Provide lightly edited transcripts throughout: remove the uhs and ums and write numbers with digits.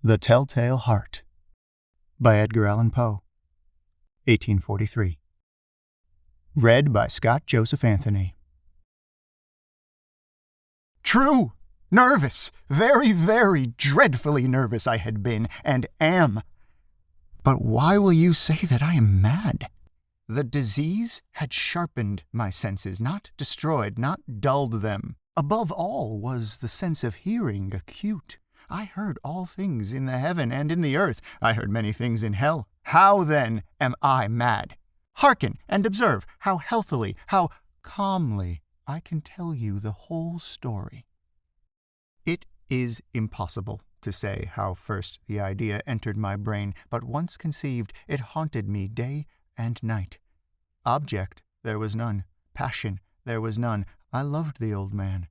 The Telltale Heart by Edgar Allan Poe, 1843. Read by Scott Joseph Anthony. True! Nervous! Very, very dreadfully nervous I had been, and am. But why will you say that I am mad? The disease had sharpened my senses, not destroyed, not dulled them. Above all was the sense of hearing acute. I heard all things in the heaven and in the earth. I heard many things in hell. How, then, am I mad? Hearken and observe how healthily, how calmly I can tell you the whole story. It is impossible to say how first the idea entered my brain, but once conceived, it haunted me day and night. Object there was none. Passion there was none. I loved the old man.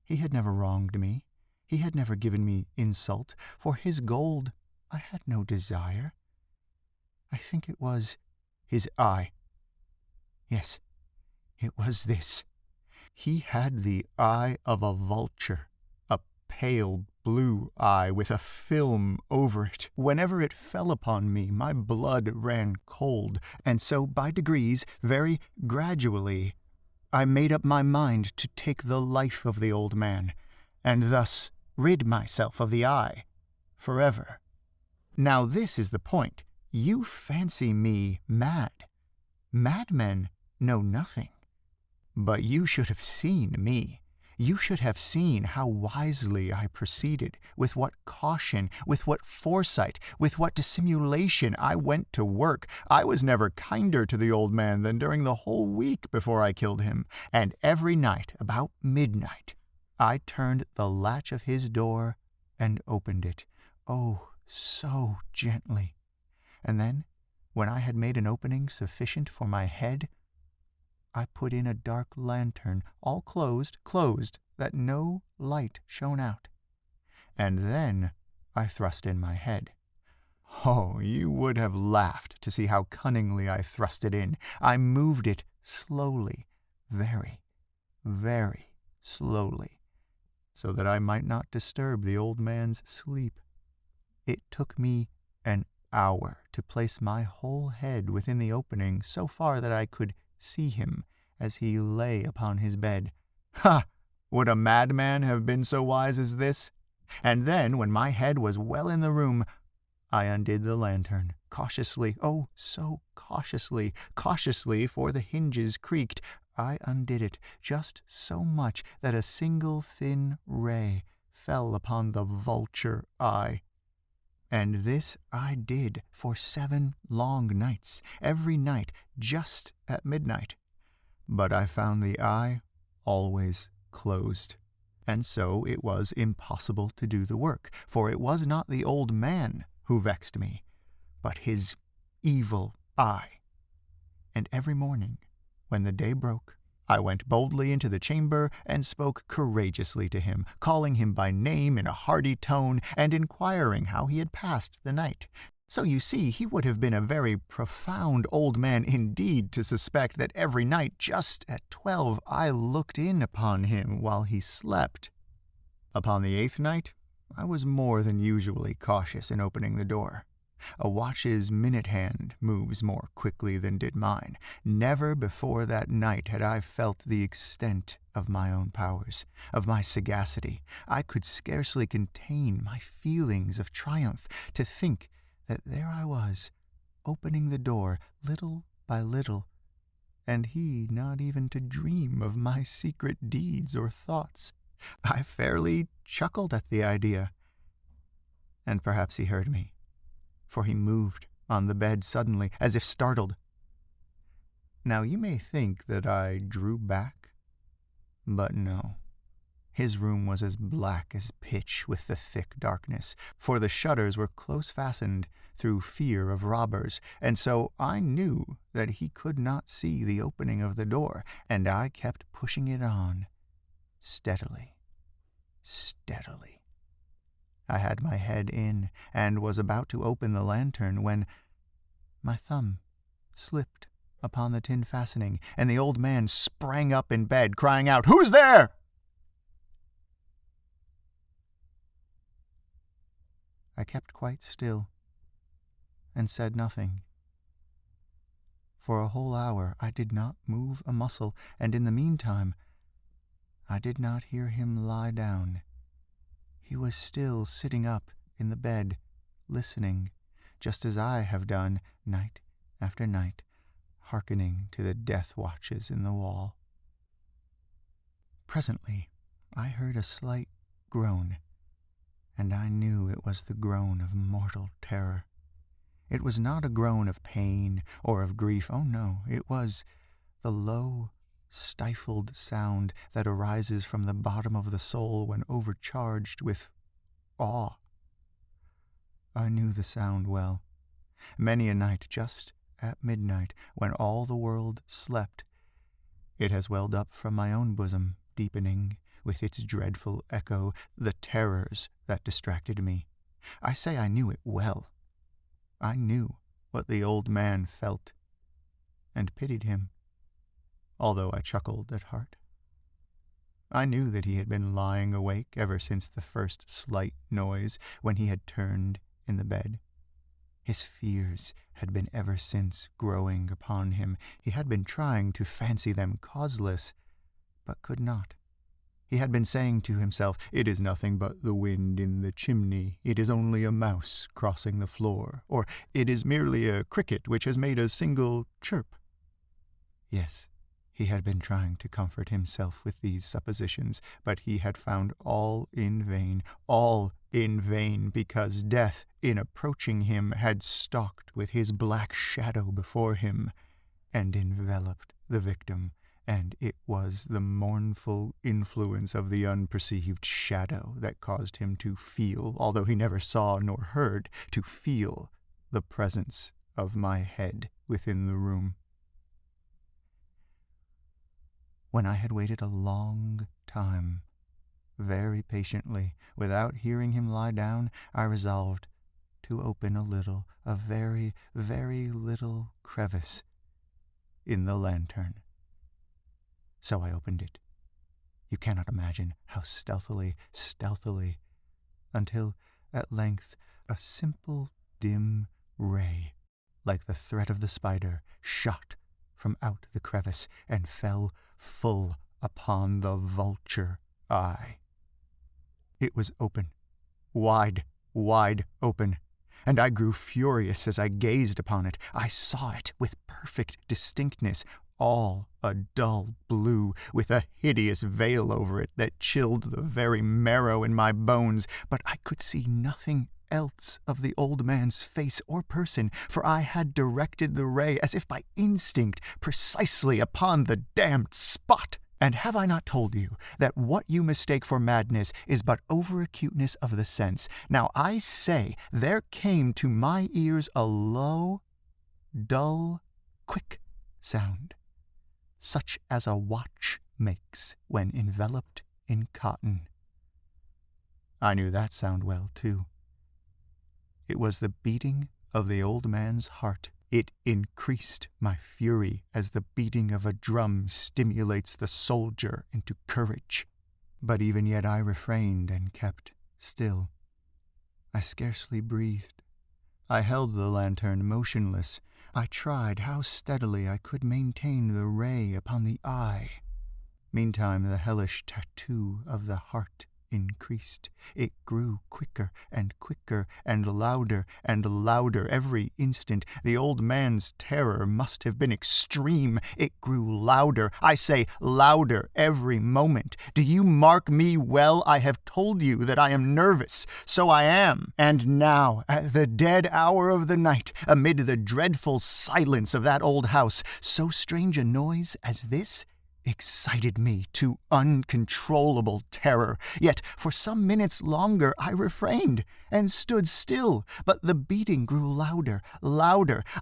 He had never wronged me. He had never given me insult. For his gold I had no desire. I think it was his eye. Yes, it was this. He had the eye of a vulture, a pale blue eye with a film over it. Whenever it fell upon me, my blood ran cold, and so by degrees, very gradually, I made up my mind to take the life of the old man, and thus rid myself of the eye forever. Now this is the point. You fancy me mad. Madmen know nothing. But you should have seen me. You should have seen how wisely I proceeded, with what caution, with what foresight, with what dissimulation I went to work. I was never kinder to the old man than during the whole week before I killed him, and every night, about midnight, I turned the latch of his door and opened it, oh, so gently. And then, when I had made an opening sufficient for my head, I put in a dark lantern, all closed, that no light shone out. And then I thrust in my head. Oh, you would have laughed to see how cunningly I thrust it in. I moved it slowly, very, very slowly, so that I might not disturb the old man's sleep. It took me an hour to place my whole head within the opening so far that I could see him as he lay upon his bed. Ha! Would a madman have been so wise as this? And then, when my head was well in the room, I undid the lantern, cautiously, oh, so cautiously, for the hinges creaked. I undid it just so much that a single thin ray fell upon the vulture eye. And this I did for 7 long nights, every night just at midnight. But I found the eye always closed, and so it was impossible to do the work, for it was not the old man who vexed me, but his evil eye. And every morning, when the day broke, I went boldly into the chamber and spoke courageously to him, calling him by name in a hearty tone, and inquiring how he had passed the night. So you see, he would have been a very profound old man indeed to suspect that every night, just at 12, I looked in upon him while he slept. Upon the 8th night, I was more than usually cautious in opening the door. A watch's minute hand moves more quickly than did mine. Never before that night had I felt the extent of my own powers, of my sagacity. I could scarcely contain my feelings of triumph to think that there I was, opening the door little by little, and he not even to dream of my secret deeds or thoughts. I fairly chuckled at the idea, and perhaps he heard me, for he moved on the bed suddenly, as if startled. Now you may think that I drew back, but no. His room was as black as pitch with the thick darkness, for the shutters were close fastened through fear of robbers, and so I knew that he could not see the opening of the door, and I kept pushing it on, steadily. I had my head in, and was about to open the lantern when my thumb slipped upon the tin fastening, and the old man sprang up in bed, crying out, "Who's there?" I kept quite still and said nothing. For a whole hour I did not move a muscle, and in the meantime I did not hear him lie down. He was still sitting up in the bed, listening, just as I have done night after night, hearkening to the death watches in the wall. Presently I heard a slight groan, and I knew it was the groan of mortal terror. It was not a groan of pain or of grief, oh no, it was the low, stifled sound that arises from the bottom of the soul when overcharged with awe. I knew the sound well. Many a night, just at midnight, when all the world slept, it has welled up from my own bosom, deepening, with its dreadful echo, the terrors that distracted me. I say I knew it well. I knew what the old man felt, and pitied him, although I chuckled at heart. I knew that he had been lying awake ever since the first slight noise, when he had turned in the bed. His fears had been ever since growing upon him. He had been trying to fancy them causeless, but could not. He had been saying to himself, "It is nothing but the wind in the chimney. It is only a mouse crossing the floor," or "It is merely a cricket which has made a single chirp." Yes, he had been trying to comfort himself with these suppositions, but he had found all in vain, because death, in approaching him, had stalked with his black shadow before him, and enveloped the victim, and it was the mournful influence of the unperceived shadow that caused him to feel, although he never saw nor heard, to feel the presence of my head within the room. When I had waited a long time, very patiently, without hearing him lie down, I resolved to open a very, very little crevice in the lantern. So I opened it. You cannot imagine how stealthily, until at length a simple, dim ray, like the thread of the spider, shot from out the crevice and fell full upon the vulture eye. It was open, wide open, and I grew furious as I gazed upon it. I saw it with perfect distinctness, all a dull blue, with a hideous veil over it that chilled the very marrow in my bones, but I could see nothing else of the old man's face or person, for I had directed the ray, as if by instinct, precisely upon the damned spot. And have I not told you that what you mistake for madness is but over-acuteness of the sense? Now I say there came to my ears a low, dull, quick sound, such as a watch makes when enveloped in cotton. I knew that sound well, too. It was the beating of the old man's heart. It increased my fury as the beating of a drum stimulates the soldier into courage. But even yet I refrained and kept still. I scarcely breathed. I held the lantern motionless. I tried how steadily I could maintain the ray upon the eye. Meantime the hellish tattoo of the heart increased. It grew quicker and louder every instant. The old man's terror must have been extreme. It grew louder, I say louder, every moment. Do you mark me well? I have told you that I am nervous. So I am. And now, at the dead hour of the night, amid the dreadful silence of that old house, so strange a noise as this excited me to uncontrollable terror. Yet for some minutes longer I refrained and stood still, but the beating grew louder.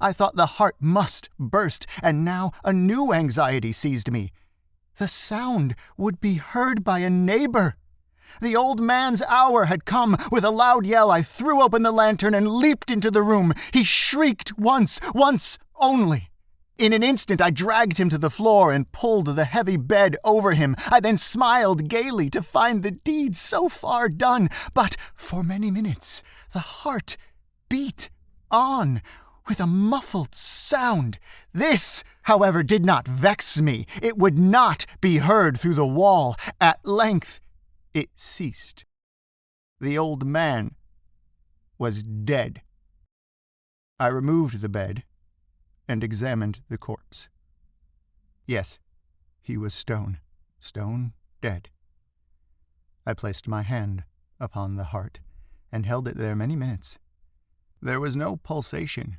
I thought the heart must burst, and now a new anxiety seized me. The sound would be heard by a neighbor. The old man's hour had come. With a loud yell I threw open the lantern and leaped into the room. He shrieked once only. In an instant I dragged him to the floor and pulled the heavy bed over him. I then smiled gaily to find the deed so far done. But for many minutes the heart beat on with a muffled sound. This, however, did not vex me. It would not be heard through the wall. At length it ceased. The old man was dead. I removed the bed and examined the corpse. Yes, he was stone dead. I placed my hand upon the heart and held it there many minutes. There was no pulsation.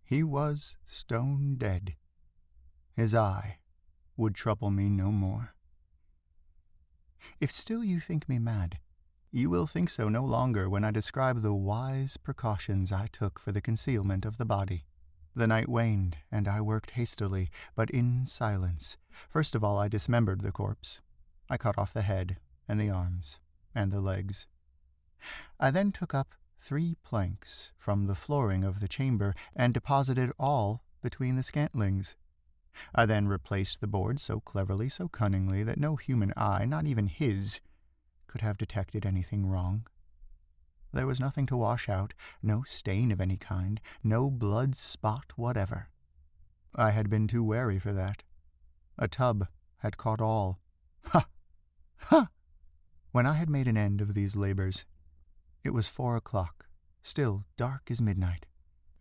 He was stone dead. His eye would trouble me no more. If still you think me mad, you will think so no longer when I describe the wise precautions I took for the concealment of the body. The night waned, and I worked hastily, but in silence. First of all I dismembered the corpse. I cut off the head, and the arms, and the legs. I then took up 3 planks from the flooring of the chamber, and deposited all between the scantlings. I then replaced the boards so cleverly, so cunningly, that no human eye, not even his, could have detected anything wrong. There was nothing to wash out, no stain of any kind, no blood spot whatever. I had been too wary for that. A tub had caught all. Ha! Ha! When I had made an end of these labors, it was 4 o'clock, still dark as midnight.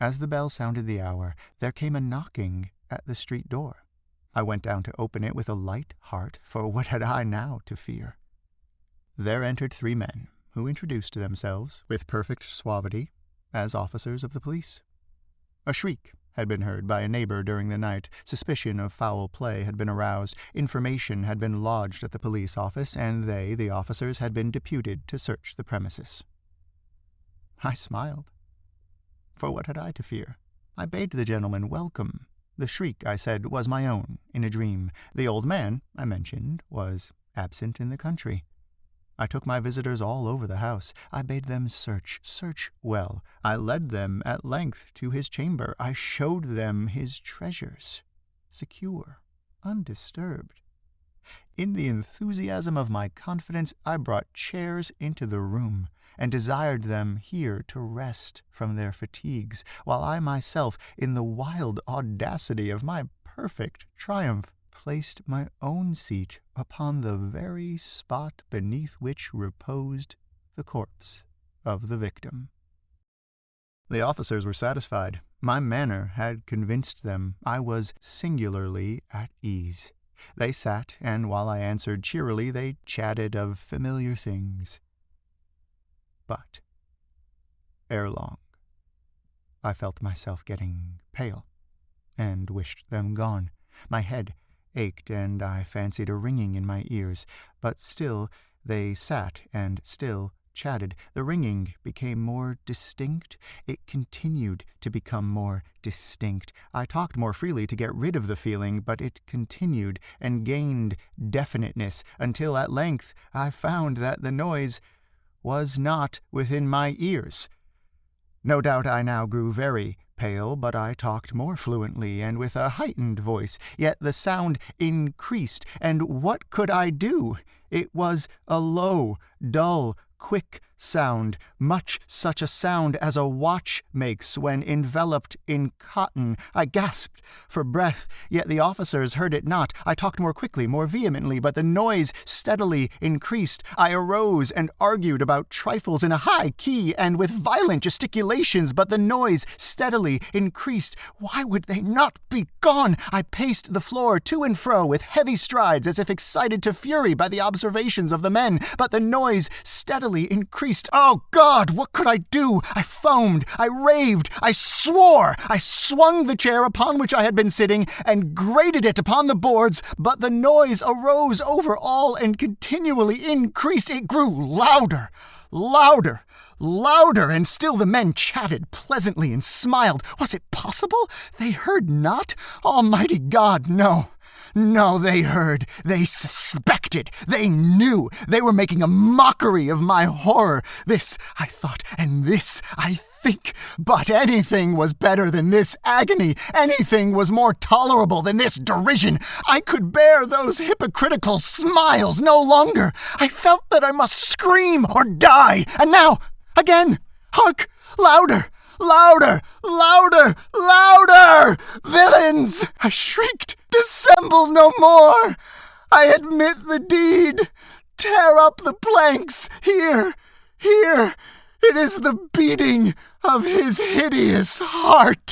As the bell sounded the hour, there came a knocking at the street door. I went down to open it with a light heart, for what had I now to fear? There entered 3 men, who introduced themselves, with perfect suavity, as officers of the police. A shriek had been heard by a neighbor during the night. Suspicion of foul play had been aroused. Information had been lodged at the police office, and they, the officers, had been deputed to search the premises. I smiled. For what had I to fear? I bade the gentleman welcome. The shriek, I said, was my own, in a dream. The old man, I mentioned, was absent in the country. I took my visitors all over the house. I bade them search well. I led them at length to his chamber. I showed them his treasures, secure, undisturbed. In the enthusiasm of my confidence, I brought chairs into the room, and desired them here to rest from their fatigues, while I myself, in the wild audacity of my perfect triumph, placed my own seat upon the very spot beneath which reposed the corpse of the victim. The officers were satisfied. My manner had convinced them. I was singularly at ease. They sat, and while I answered cheerily, they chatted of familiar things. But, ere long, I felt myself getting pale, and wished them gone. My head ached, and I fancied a ringing in my ears, but still they sat and still chatted. The ringing became more distinct. It continued to become more distinct. I talked more freely to get rid of the feeling, but it continued and gained definiteness until at length I found that the noise was not within my ears. No doubt I now grew very pale, but I talked more fluently and with a heightened voice, yet the sound increased, and what could I do? It was a low, dull, quick sound, much such a sound as a watch makes when enveloped in cotton. I gasped for breath, yet the officers heard it not. I talked more quickly, more vehemently, but the noise steadily increased. I arose and argued about trifles in a high key and with violent gesticulations, but the noise steadily increased. Why would they not be gone? I paced the floor to and fro with heavy strides, as if excited to fury by the observations of the men, but the noise steadily increased. Oh, God, what could I do? I foamed, I raved, I swore. I swung the chair upon which I had been sitting and grated it upon the boards, but the noise arose over all and continually increased. It grew louder, louder, louder, and still the men chatted pleasantly and smiled. Was it possible? They heard not? Almighty God, no. No, they heard, they suspected, they knew, they were making a mockery of my horror. This I thought, and this I think. But anything was better than this agony. Anything was more tolerable than this derision. I could bear those hypocritical smiles no longer. I felt that I must scream or die. And now, again, hark! Louder! Louder! Louder! Louder! Villains! I shrieked. Dissemble no more! I admit the deed. Tear up the planks. Here! Here! It is the beating of his hideous heart.